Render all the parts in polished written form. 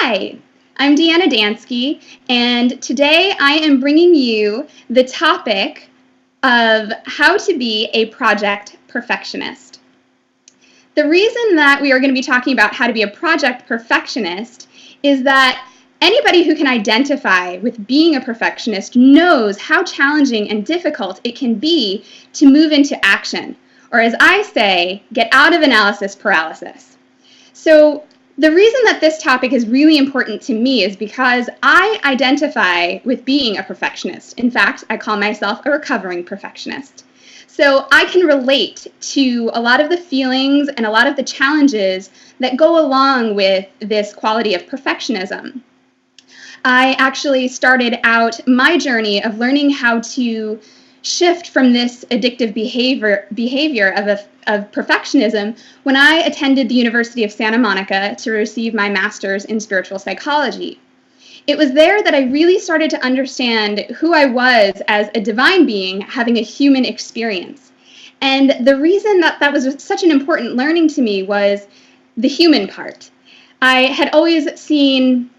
Hi, I'm Deanna Dansky, and today I am bringing you the topic of how to be a project perfectionist. The reason that we are going to be talking about how to be a project perfectionist is that anybody who can identify with being a perfectionist knows how challenging and difficult it can be to move into action, or as I say, get out of analysis paralysis. So the reason that this topic is really important to me is because I identify with being a perfectionist. In fact, I call myself a recovering perfectionist. So I can relate to a lot of the feelings and a lot of the challenges that go along with this quality of perfectionism. I actually started out my journey of learning how to shift from this addictive behavior of perfectionism when I attended the University of Santa Monica to receive my master's in spiritual psychology. It was there that I really started to understand who I was as a divine being having a human experience. And the reason that was such an important learning to me was the human part. I had always seen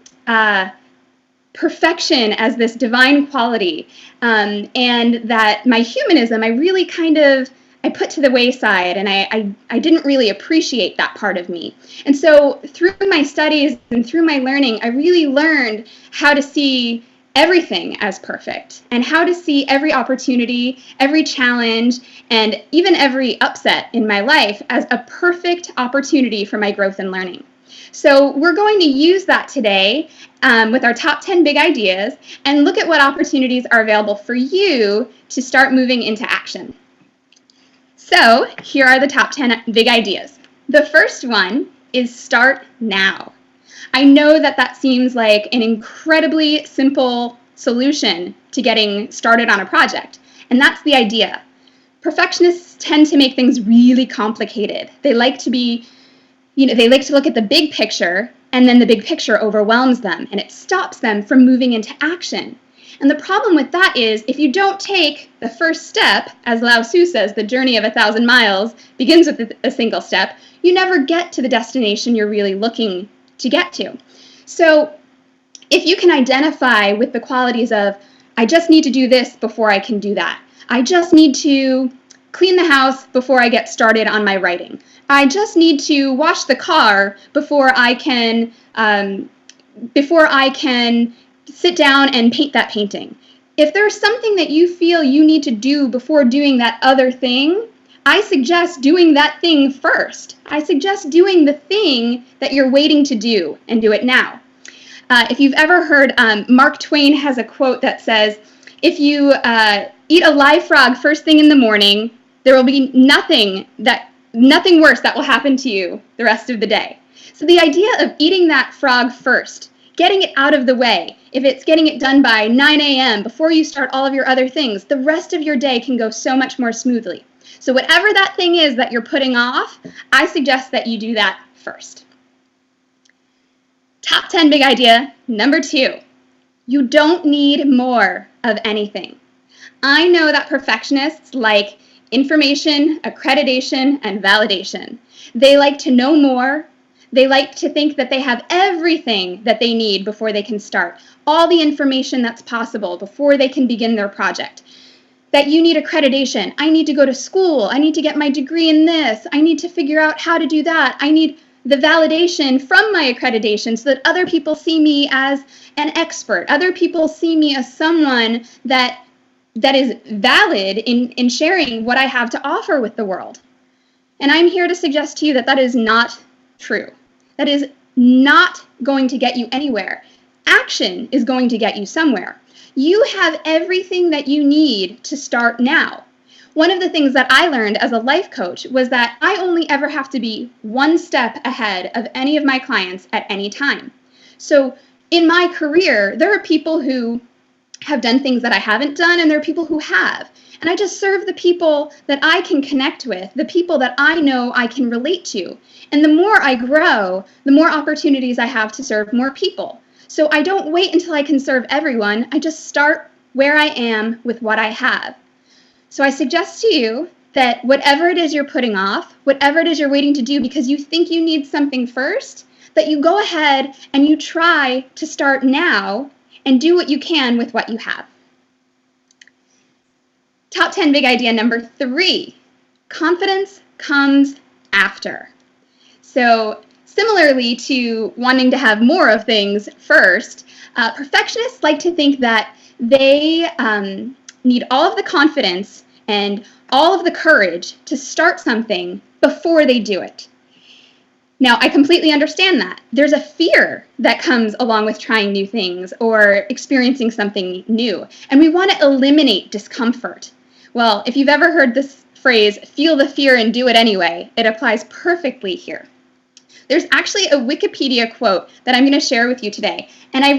perfection as this divine quality, and that my humanism I really I put to the wayside, and I didn't really appreciate that part of me. And so through my studies and through my learning, I really learned how to see everything as perfect and how to see every opportunity, every challenge, and even every upset in my life as a perfect opportunity for my growth and learning. So we're going to use that today with our top 10 big ideas and look at what opportunities are available for you to start moving into action. So here are the top 10 big ideas. The first one is start now. I know that seems like an incredibly simple solution to getting started on a project, and that's the idea. Perfectionists tend to make things really complicated. They like to look at the big picture, and then the big picture overwhelms them, and it stops them from moving into action. And the problem with that is, if you don't take the first step, as Lao Tzu says, the journey of 1,000 miles begins with a single step, you never get to the destination you're really looking to get to. So if you can identify with the qualities of, I just need to do this before I can do that. I just need to clean the house before I get started on my writing. I just need to wash the car before I can sit down and paint that painting. If there's something that you feel you need to do before doing that other thing, I suggest doing that thing first. I suggest doing the thing that you're waiting to do, and do it now. If you've ever heard, Mark Twain has a quote that says, if you eat a live frog first thing in the morning, there will be nothing worse that will happen to you the rest of the day. So the idea of eating that frog first, getting it out of the way, if it's getting it done by 9 a.m. before you start all of your other things, the rest of your day can go so much more smoothly. So whatever that thing is that you're putting off, I suggest that you do that first. Top 10 big idea, number 2. You don't need more of anything. I know that perfectionists like information, accreditation, and validation. They like to know more. They like to think that they have everything that they need before they can start, all the information that's possible before they can begin their project. That you need accreditation. I need to go to school. I need to get my degree in this. I need to figure out how to do that. I need the validation from my accreditation so that other people see me as an expert. Other people see me as someone that is valid in sharing what I have to offer with the world. And I'm here to suggest to you that is not true. That is not going to get you anywhere. Action is going to get you somewhere. You have everything that you need to start now. One of the things that I learned as a life coach was that I only ever have to be one step ahead of any of my clients at any time. So in my career, there are people who have done things that I haven't done, and there are people who have. And I just serve the people that I can connect with, the people that I know I can relate to. And the more I grow, the more opportunities I have to serve more people. So I don't wait until I can serve everyone. I just start where I am with what I have. So I suggest to you that whatever it is you're putting off, whatever it is you're waiting to do because you think you need something first, that you go ahead and you try to start now and do what you can with what you have. Top 10 big idea number 3, confidence comes after. So similarly to wanting to have more of things first, perfectionists like to think that they need all of the confidence and all of the courage to start something before they do it. Now, I completely understand that. There's a fear that comes along with trying new things or experiencing something new, and we want to eliminate discomfort. Well, if you've ever heard this phrase, feel the fear and do it anyway, it applies perfectly here. There's actually a Wikipedia quote that I'm going to share with you today, and I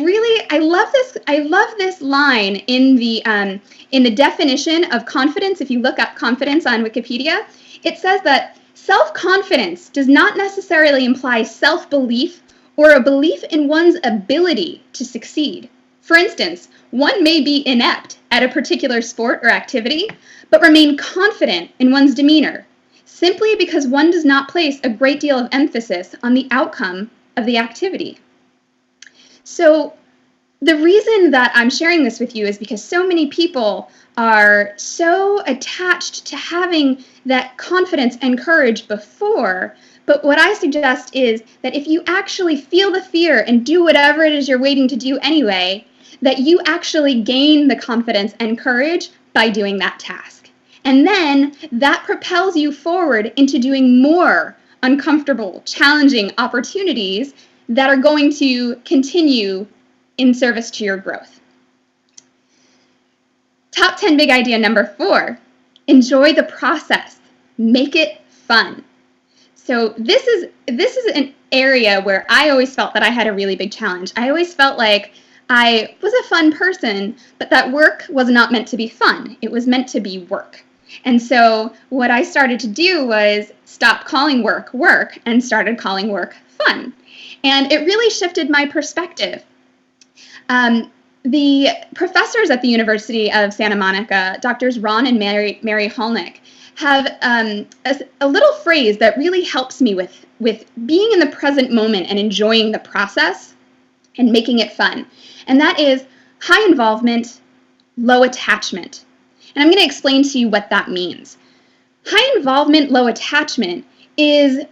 love this line in the definition of confidence. If you look up confidence on Wikipedia, it says that self-confidence does not necessarily imply self-belief or a belief in one's ability to succeed. For instance, one may be inept at a particular sport or activity, but remain confident in one's demeanor, simply because one does not place a great deal of emphasis on the outcome of the activity. So the reason that I'm sharing this with you is because so many people are so attached to having that confidence and courage before, but what I suggest is that if you actually feel the fear and do whatever it is you're waiting to do anyway, that you actually gain the confidence and courage by doing that task. And then that propels you forward into doing more uncomfortable, challenging opportunities that are going to continue in service to your growth. Top 10 big idea number 4, enjoy the process. Make it fun. So this is an area where I always felt that I had a really big challenge. I always felt like I was a fun person, but that work was not meant to be fun. It was meant to be work. And so what I started to do was stop calling work work and started calling work fun. And it really shifted my perspective. The professors at the University of Santa Monica, Drs. Ron and Mary Holnick, have a little phrase that really helps me with being in the present moment and enjoying the process and making it fun. And that is high involvement, low attachment. And I'm going to explain to you what that means. High involvement, low attachment is,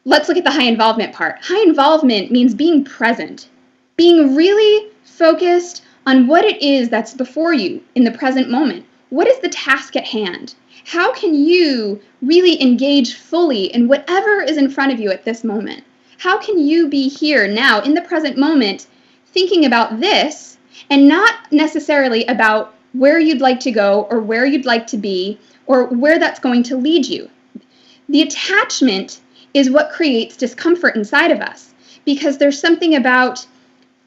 let's look at the high involvement part. High involvement means being present, being really focused on what it is that's before you in the present moment. What is the task at hand? How can you really engage fully in whatever is in front of you at this moment? How can you be here now in the present moment thinking about this and not necessarily about where you'd like to go or where you'd like to be or where that's going to lead you? The attachment is what creates discomfort inside of us because there's something about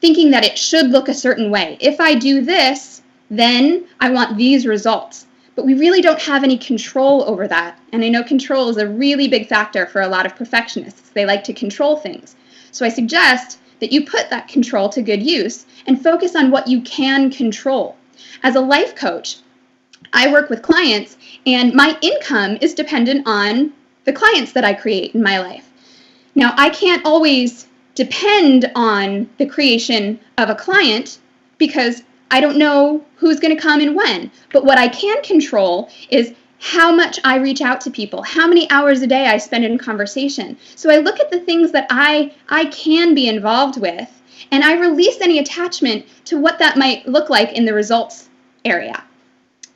thinking that it should look a certain way. If I do this, then I want these results. But we really don't have any control over that. And I know control is a really big factor for a lot of perfectionists. They like to control things. So I suggest that you put that control to good use and focus on what you can control. As a life coach, I work with clients, and my income is dependent on the clients that I create in my life. Now, I can't always depend on the creation of a client because I don't know who's going to come and when. But what I can control is how much I reach out to people, how many hours a day I spend in conversation. So I look at the things that I can be involved with, and I release any attachment to what that might look like in the results area.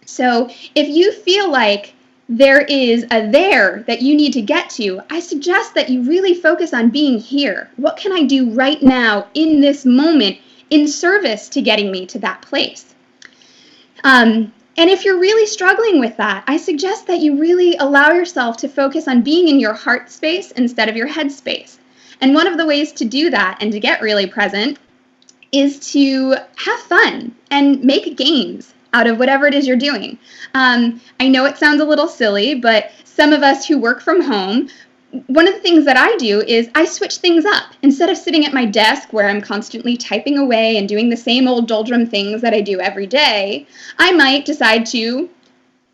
So if you feel like there is a there that you need to get to, I suggest that you really focus on being here. What can I do right now in this moment in service to getting me to that place? And if you're really struggling with that, I suggest that you really allow yourself to focus on being in your heart space instead of your head space. And one of the ways to do that and to get really present is to have fun and make games out of whatever it is you're doing. I know it sounds a little silly, but some of us who work from home, one of the things that I do is I switch things up. Instead of sitting at my desk where I'm constantly typing away and doing the same old doldrum things that I do every day, I might decide to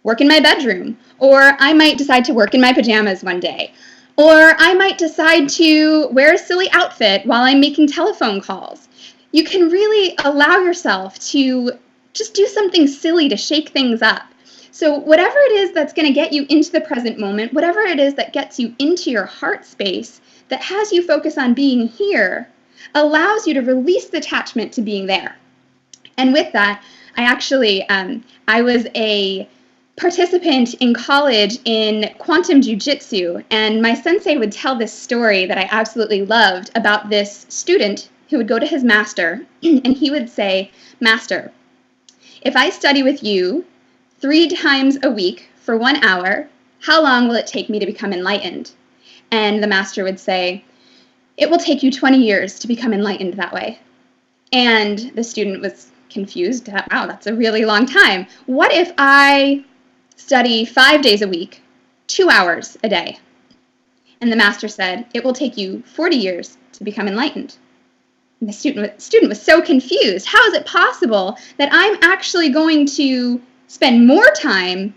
work in my bedroom, or I might decide to work in my pajamas one day. Or I might decide to wear a silly outfit while I'm making telephone calls. You can really allow yourself to just do something silly to shake things up. So whatever it is that's going to get you into the present moment, whatever it is that gets you into your heart space, that has you focus on being here, allows you to release the attachment to being there. And with that, I was a participant in college in quantum jiu-jitsu, and my sensei would tell this story that I absolutely loved about this student who would go to his master, and he would say, "Master, if I study with you 3 times a week for 1 hour, how long will it take me to become enlightened?" And the master would say, "It will take you 20 years to become enlightened that way." And the student was confused. Wow, that's a really long time. What if I study 5 days a week, 2 hours a day? And the master said, "It will take you 40 years to become enlightened." And the student was so confused. How is it possible that I'm actually going to spend more time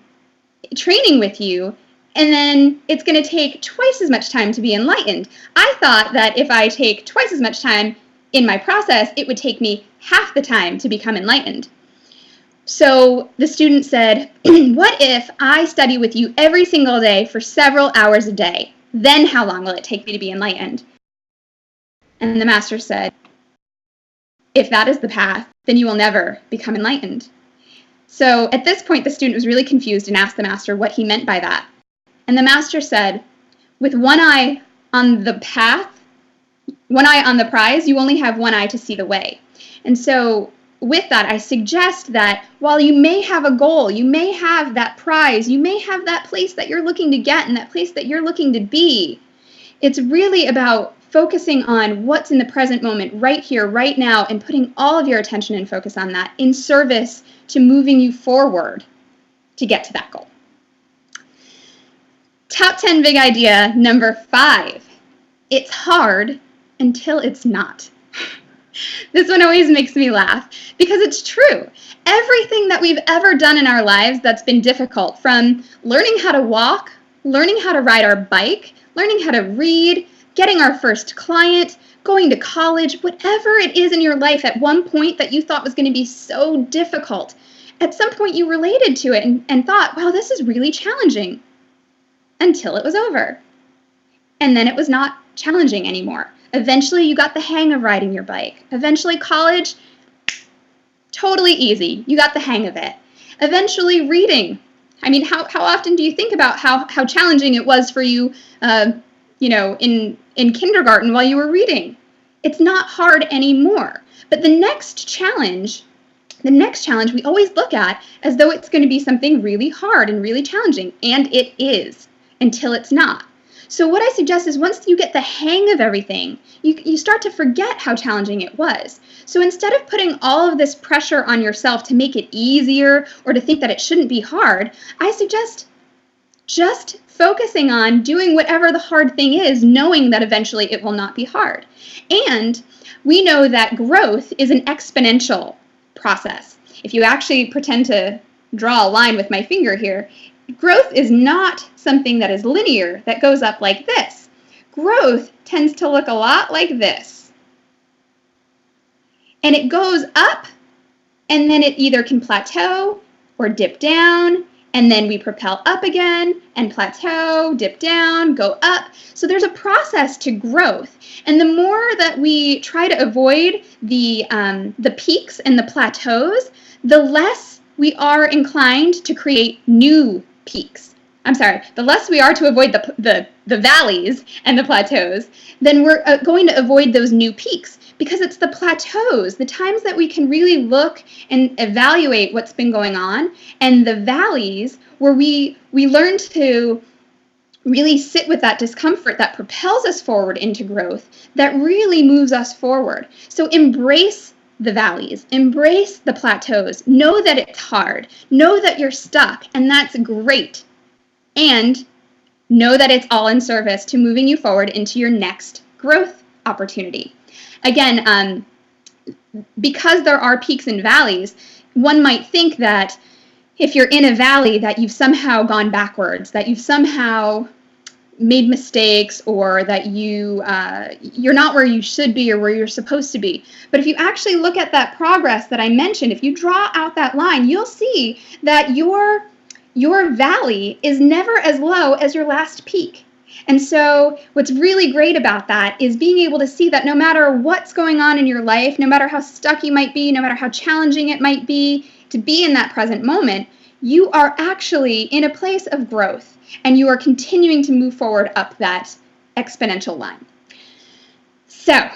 training with you, and then it's going to take twice as much time to be enlightened? I thought that if I take twice as much time in my process, it would take me half the time to become enlightened. So the student said, "What if I study with you every single day for several hours a day? Then how long will it take me to be enlightened?" And the master said, "If that is the path, then you will never become enlightened." So at this point, the student was really confused and asked the master what he meant by that. And the master said, "With one eye on the path, one eye on the prize, you only have one eye to see the way." And so with that, I suggest that while you may have a goal, you may have that prize, you may have that place that you're looking to get and that place that you're looking to be, it's really about focusing on what's in the present moment, right here, right now, and putting all of your attention and focus on that in service to moving you forward to get to that goal. Top 10 big idea number 5. It's hard until it's not. This one always makes me laugh because it's true. Everything that we've ever done in our lives that's been difficult, from learning how to walk, learning how to ride our bike, learning how to read, getting our first client, going to college, whatever it is in your life at one point that you thought was going to be so difficult, at some point you related to it and thought, wow, this is really challenging, until it was over. And then it was not challenging anymore. Eventually you got the hang of riding your bike. Eventually college, totally easy. You got the hang of it. Eventually reading. I mean, how often do you think about how challenging it was for you, in kindergarten while you were reading? It's not hard anymore. But the next challenge we always look at as though it's going to be something really hard and really challenging, and it is, until it's not. So what I suggest is once you get the hang of everything, you start to forget how challenging it was. So instead of putting all of this pressure on yourself to make it easier or to think that it shouldn't be hard, I suggest just focusing on doing whatever the hard thing is, knowing that eventually it will not be hard. And we know that growth is an exponential process. If you actually pretend to draw a line with my finger here, growth is not something that is linear, that goes up like this. Growth tends to look a lot like this. And it goes up, and then it either can plateau or dip down, and then we propel up again and plateau, dip down, go up. So there's a process to growth. And the more that we try to avoid the peaks and the plateaus, the less we are inclined to create new peaks. The less we are to avoid the valleys and the plateaus, then we're going to avoid those new peaks, because it's the plateaus, the times that we can really look and evaluate what's been going on, and the valleys where we learn to really sit with that discomfort that propels us forward into growth, that really moves us forward. So embrace the valleys, embrace the plateaus, know that it's hard, know that you're stuck, and that's great. And know that it's all in service to moving you forward into your next growth opportunity. Again, because there are peaks and valleys, one might think that if you're in a valley that you've somehow gone backwards, that you've somehow made mistakes, or that you're not where you should be or where you're supposed to be. But if you actually look at that progress that I mentioned, if you draw out that line, you'll see that your valley is never as low as your last peak. And so what's really great about that is being able to see that no matter what's going on in your life, no matter how stuck you might be, no matter how challenging it might be to be in that present moment, you are actually in a place of growth, and you are continuing to move forward up that exponential line. So,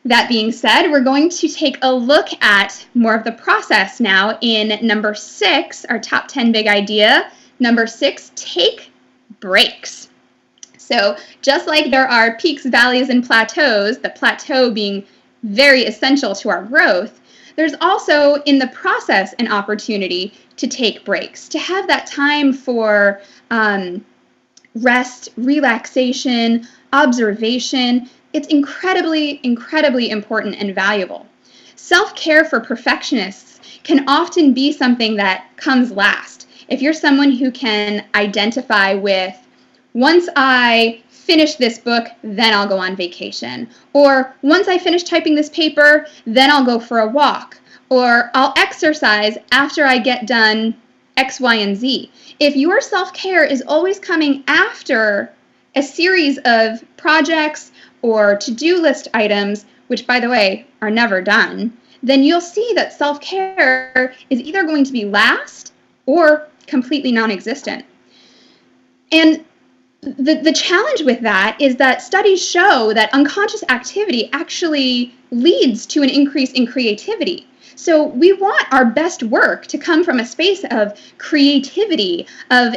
that being said, we're going to take a look at more of the process now in number 6, our top 10 big idea. Number 6, take breaks. So just like there are peaks, valleys, and plateaus, the plateau being very essential to our growth, there's also in the process an opportunity to take breaks, to have that time for rest, relaxation, observation. It's incredibly, incredibly important and valuable. Self-care for perfectionists can often be something that comes last. If you're someone who can identify with, once I finish this book, then I'll go on vacation. Or once I finish typing this paper, then I'll go for a walk. Or I'll exercise after I get done X, Y, and Z. If your self-care is always coming after a series of projects or to-do list items, which, by the way, are never done, then you'll see that self-care is either going to be last or completely non-existent. And the challenge with that is that studies show that unconscious activity actually leads to an increase in creativity. So we want our best work to come from a space of creativity, of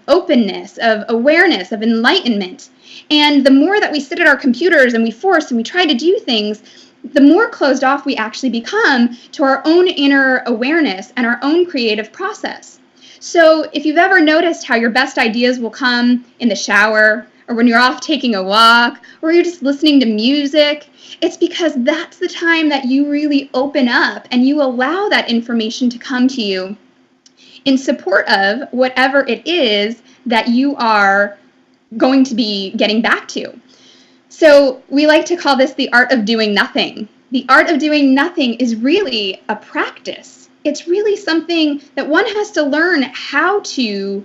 openness, of awareness, of enlightenment. And the more that we sit at our computers and we force and we try to do things, the more closed off we actually become to our own inner awareness and our own creative process. So if you've ever noticed how your best ideas will come in the shower, or when you're off taking a walk, or you're just listening to music, it's because that's the time that you really open up and you allow that information to come to you in support of whatever it is that you are going to be getting back to. So we like to call this the art of doing nothing. The art of doing nothing is really a practice. It's really something that one has to learn how to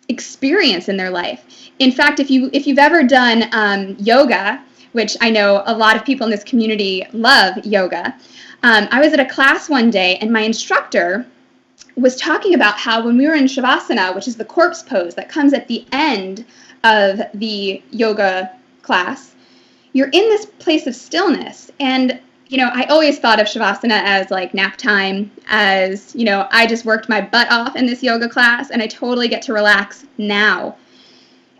experience in their life. In fact, if you've ever done yoga, which I know a lot of people in this community love yoga, I was at a class one day and my instructor was talking about how when we were in Shavasana, which is the corpse pose that comes at the end of the yoga class, you're in this place of stillness. And I always thought of Shavasana as like nap time, as, I just worked my butt off in this yoga class and I totally get to relax now.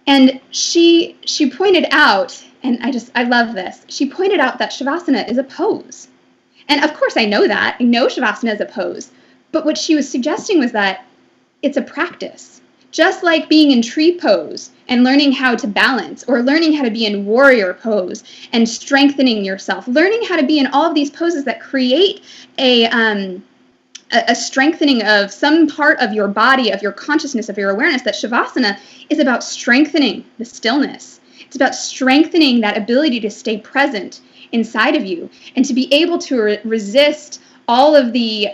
And she pointed out, and I love this, she pointed out that Shavasana is a pose. And of course I know that. I know Shavasana is a pose. But what she was suggesting was that it's a practice. Just like being in tree pose and learning how to balance, or learning how to be in warrior pose and strengthening yourself, learning how to be in all of these poses that create a strengthening of some part of your body, of your consciousness, of your awareness, that Shavasana is about strengthening the stillness. It's about strengthening that ability to stay present inside of you and to be able to resist all of the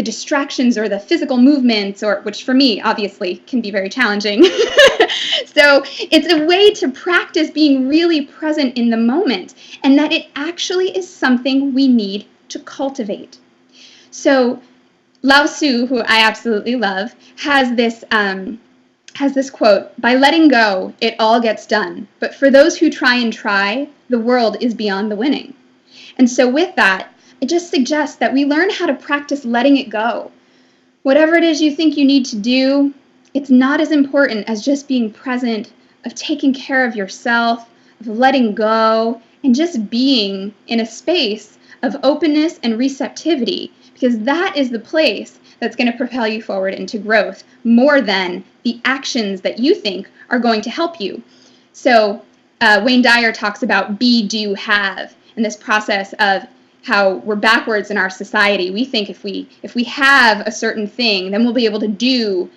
distractions or the physical movements, or which for me obviously can be very challenging. So it's a way to practice being really present in the moment, and that it actually is something we need to cultivate. So Lao Tzu, who I absolutely love, has this quote: "By letting go, it all gets done. But for those who try and try, the world is beyond the winning." And so with that, I just suggest that we learn how to practice letting it go. Whatever it is you think you need to do, it's not as important as just being present, of taking care of yourself, of letting go, and just being in a space of openness and receptivity, because that is the place that's going to propel you forward into growth more than the actions that you think are going to help you. So Wayne Dyer talks about be, do, have, and this process of how we're backwards in our society. We think if we have a certain thing, then we'll be able to do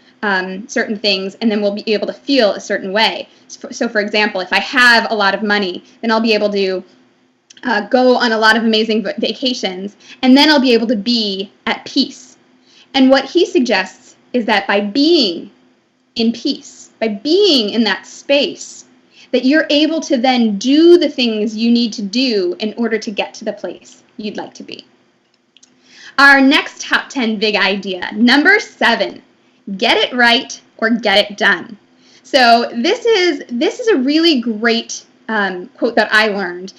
certain things, and then we'll be able to feel a certain way. So for example, if I have a lot of money, then I'll be able to go on a lot of amazing vacations, and then I'll be able to be at peace. And what he suggests is that by being in peace, by being in that space, that you're able to then do the things you need to do in order to get to the place you'd like to be. Our next top 10 big idea, number 7, get it right or get it done. So this is a really great quote that I learned,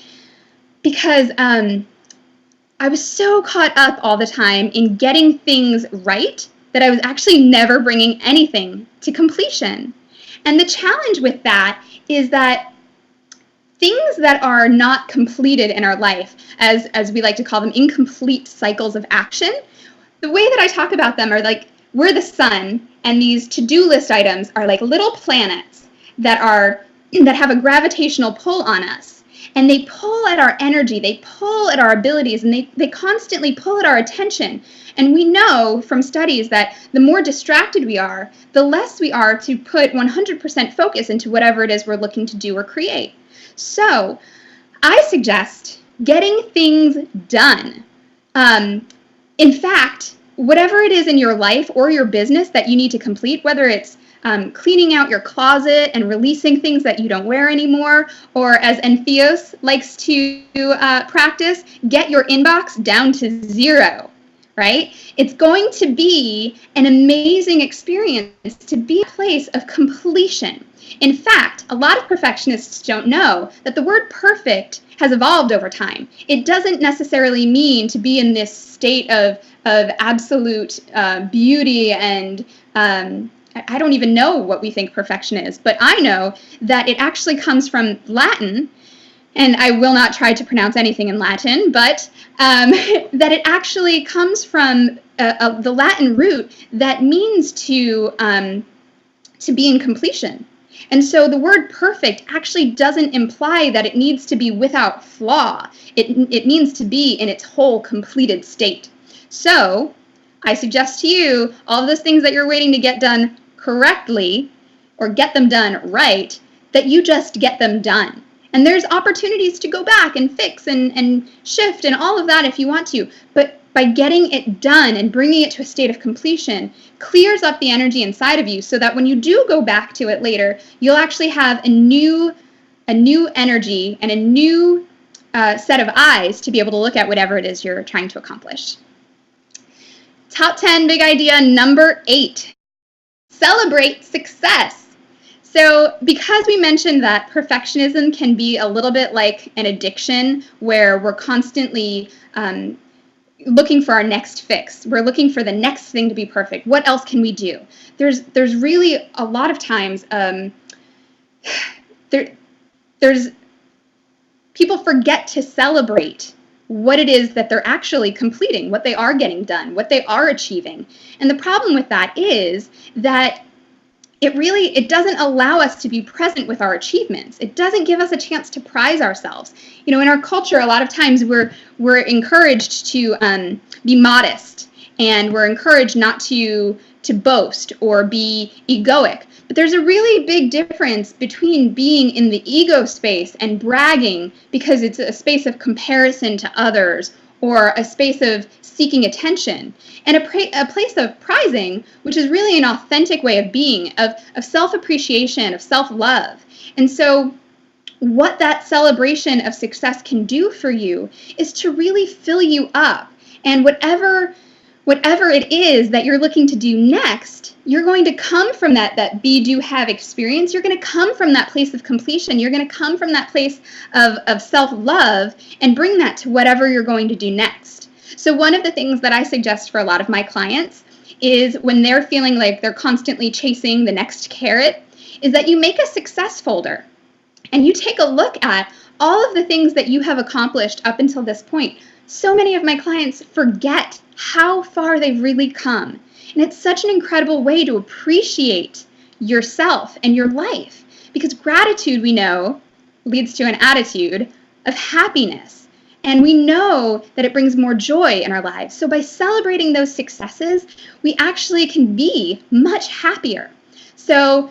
because I was so caught up all the time in getting things right that I was actually never bringing anything to completion. And the challenge with that is that things that are not completed in our life, as we like to call them, incomplete cycles of action, the way that I talk about them are like we're the sun, and these to-do list items are like little planets that have a gravitational pull on us. And they pull at our energy, they pull at our abilities, and they constantly pull at our attention. And we know from studies that the more distracted we are, the less we are to put 100% focus into whatever it is we're looking to do or create. So I suggest getting things done. In fact, whatever it is in your life or your business that you need to complete, whether it's cleaning out your closet and releasing things that you don't wear anymore, or as Entheos likes to practice, get your inbox down to 0, right? It's going to be an amazing experience to be a place of completion. In fact, a lot of perfectionists don't know that the word perfect has evolved over time. It doesn't necessarily mean to be in this state of absolute beauty and I don't even know what we think perfection is, but I know that it actually comes from Latin, and I will not try to pronounce anything in Latin, but that it actually comes from the Latin root that means to be in completion. And so the word perfect actually doesn't imply that it needs to be without flaw. It means to be in its whole completed state. So I suggest to you, all of those things that you're waiting to get done correctly or get them done right, that you just get them done. And there's opportunities to go back and fix and shift and all of that if you want to. But by getting it done and bringing it to a state of completion clears up the energy inside of you so that when you do go back to it later, you'll actually have a new energy and a new set of eyes to be able to look at whatever it is you're trying to accomplish. Top 10 big idea number 8. Celebrate success. So because we mentioned that perfectionism can be a little bit like an addiction where we're constantly looking for our next fix. We're looking for the next thing to be perfect. What else can we do? There's really a lot of times there's people forget to celebrate what it is that they're actually completing, what they are getting done, what they are achieving. And the problem with that is that it doesn't allow us to be present with our achievements. It doesn't give us a chance to prize ourselves. You know, in our culture, a lot of times we're encouraged to be modest, and we're encouraged not to boast or be egoic. But there's a really big difference between being in the ego space and bragging because it's a space of comparison to others or a space of seeking attention, and a place of prizing, which is really an authentic way of being, of self-appreciation, of self-love. And so what that celebration of success can do for you is to really fill you up. And whatever it is that you're looking to do next, you're going to come from that be, do, have experience. You're going to come from that place of completion. You're going to come from that place of self-love and bring that to whatever you're going to do next. So one of the things that I suggest for a lot of my clients is when they're feeling like they're constantly chasing the next carrot, is that you make a success folder and you take a look at all of the things that you have accomplished up until this point. So many of my clients forget how far they've really come. And it's such an incredible way to appreciate yourself and your life, because gratitude, we know, leads to an attitude of happiness. And we know that it brings more joy in our lives. So by celebrating those successes, we actually can be much happier. So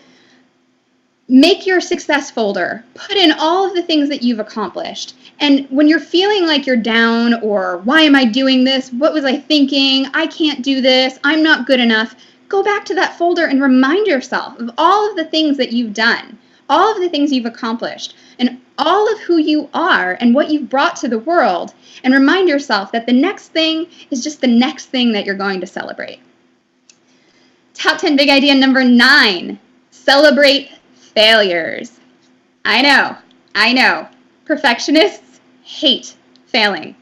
make your success folder, put in all of the things that you've accomplished. And when you're feeling like you're down, or why am I doing this? What was I thinking? I can't do this. I'm not good enough. Go back to that folder and remind yourself of all of the things that you've done, all of the things you've accomplished, and all of who you are and what you've brought to the world. And remind yourself that the next thing is just the next thing that you're going to celebrate. Top 10 big idea number 9, celebrate failures. I know. Perfectionists hate failing.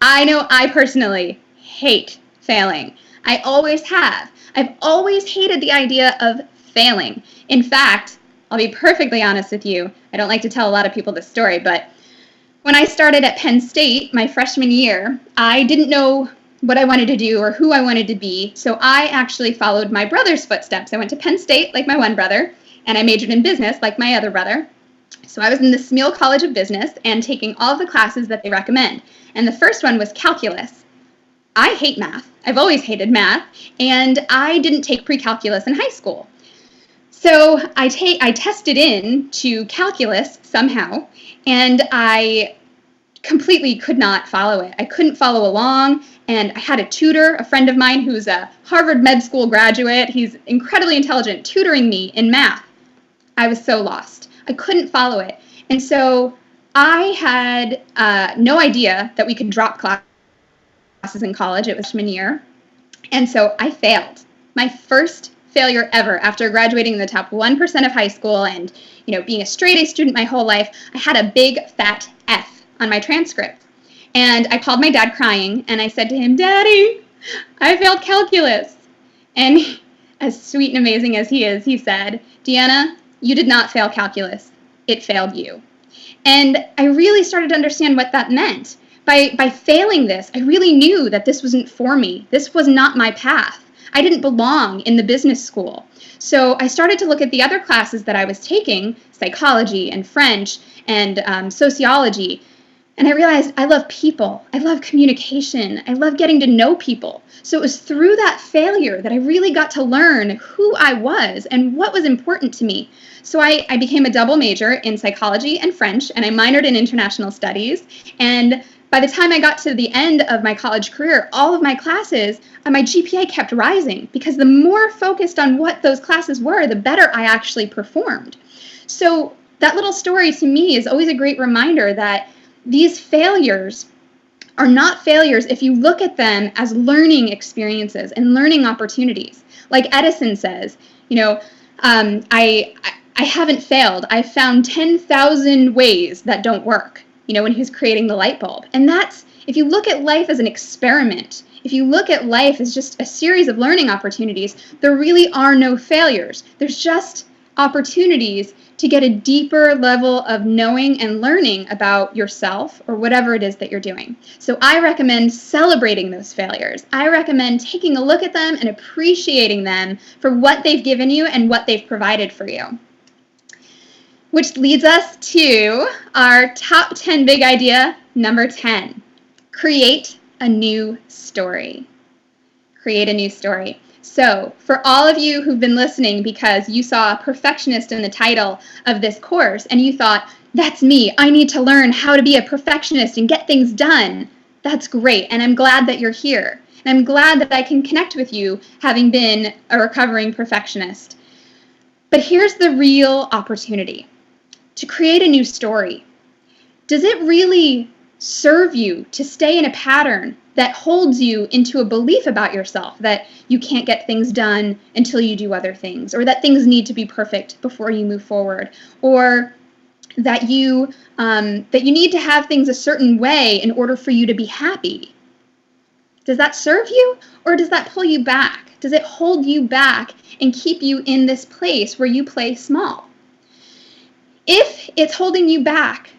I know I personally hate failing. I always have. I've always hated the idea of failing. In fact, I'll be perfectly honest with you. I don't like to tell a lot of people this story, but when I started at Penn State my freshman year, I didn't know what I wanted to do or who I wanted to be, so I actually followed my brother's footsteps. I went to Penn State like my one brother, and I majored in business like my other brother. So I was in the Smeal College of Business and taking all of the classes that they recommend. And the first one was calculus. I hate math. I've always hated math, and I didn't take pre-calculus in high school. So I tested in to calculus somehow, and I completely could not follow it. I couldn't follow along, and I had a tutor, a friend of mine who's a Harvard Med School graduate. He's incredibly intelligent, tutoring me in math. I was so lost. I couldn't follow it. And so I had no idea that we could drop classes in college. It was freshman year. And so I failed. My first failure ever after graduating in the top 1% of high school and, being a straight A student my whole life. I had a big fat F on my transcript. And I called my dad crying, and I said to him, "Daddy, I failed calculus." And as sweet and amazing as he is, he said, "Deanna, you did not fail calculus. It failed you." And I really started to understand what that meant. By failing this, I really knew that this wasn't for me. This was not my path. I didn't belong in the business school. So I started to look at the other classes that I was taking, psychology and French and sociology, and I realized I love people. I love communication. I love getting to know people. So it was through that failure that I really got to learn who I was and what was important to me. So I became a double major in psychology and French, and I minored in international studies. And by the time I got to the end of my college career, all of my classes, my GPA kept rising, because the more focused on what those classes were, the better I actually performed. So that little story to me is always a great reminder that these failures are not failures if you look at them as learning experiences and learning opportunities. Like Edison says, I haven't failed. I've found 10,000 ways that don't work, when he was creating the light bulb. And that's, if you look at life as an experiment, if you look at life as just a series of learning opportunities, there really are no failures. There's just opportunities to get a deeper level of knowing and learning about yourself or whatever it is that you're doing. So I recommend celebrating those failures. I recommend taking a look at them and appreciating them for what they've given you and what they've provided for you. Which leads us to our top 10 big idea, number 10. Create a new story. Create a new story. So for all of you who've been listening because you saw perfectionist in the title of this course and you thought, that's me, I need to learn how to be a perfectionist and get things done, that's great. And I'm glad that you're here. And I'm glad that I can connect with you having been a recovering perfectionist. But here's the real opportunity. To create a new story. Does it really serve you to stay in a pattern that holds you into a belief about yourself that you can't get things done until you do other things, or that things need to be perfect before you move forward, or that you need to have things a certain way in order for you to be happy? Does that serve you, or does that pull you back? Does it hold you back and keep you in this place where you play small? If it's holding you back,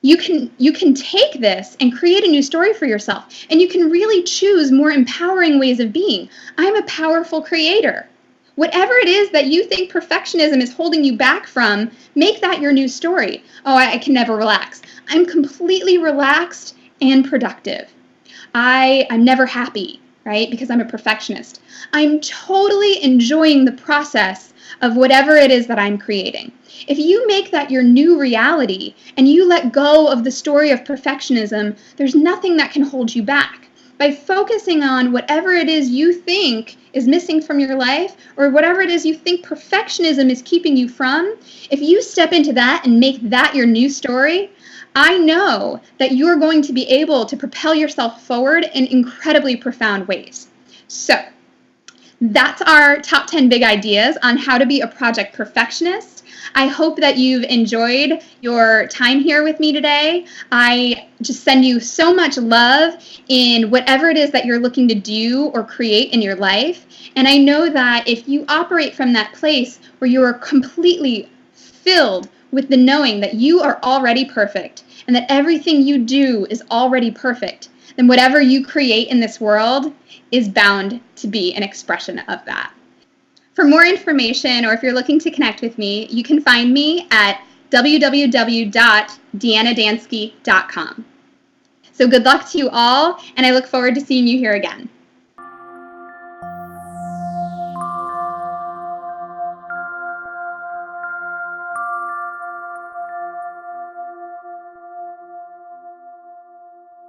you can take this and create a new story for yourself, and you can really choose more empowering ways of being. I'm a powerful creator. Whatever it is that you think perfectionism is holding you back from, make that your new story. Oh, I can never relax. I'm completely relaxed and productive. I'm never happy, right? Because I'm a perfectionist. I'm totally enjoying the process of whatever it is that I'm creating. If you make that your new reality and you let go of the story of perfectionism, there's nothing that can hold you back. By focusing on whatever it is you think is missing from your life, or whatever it is you think perfectionism is keeping you from, if you step into that and make that your new story, I know that you're going to be able to propel yourself forward in incredibly profound ways. So, that's our top 10 big ideas on how to be a project perfectionist. I hope that you've enjoyed your time here with me today. I just send you so much love in whatever it is that you're looking to do or create in your life. And I know that if you operate from that place where you are completely filled with the knowing that you are already perfect and that everything you do is already perfect, then whatever you create in this world is bound to be an expression of that. For more information, or if you're looking to connect with me, you can find me at www.deannadansky.com. So good luck to you all, and I look forward to seeing you here again.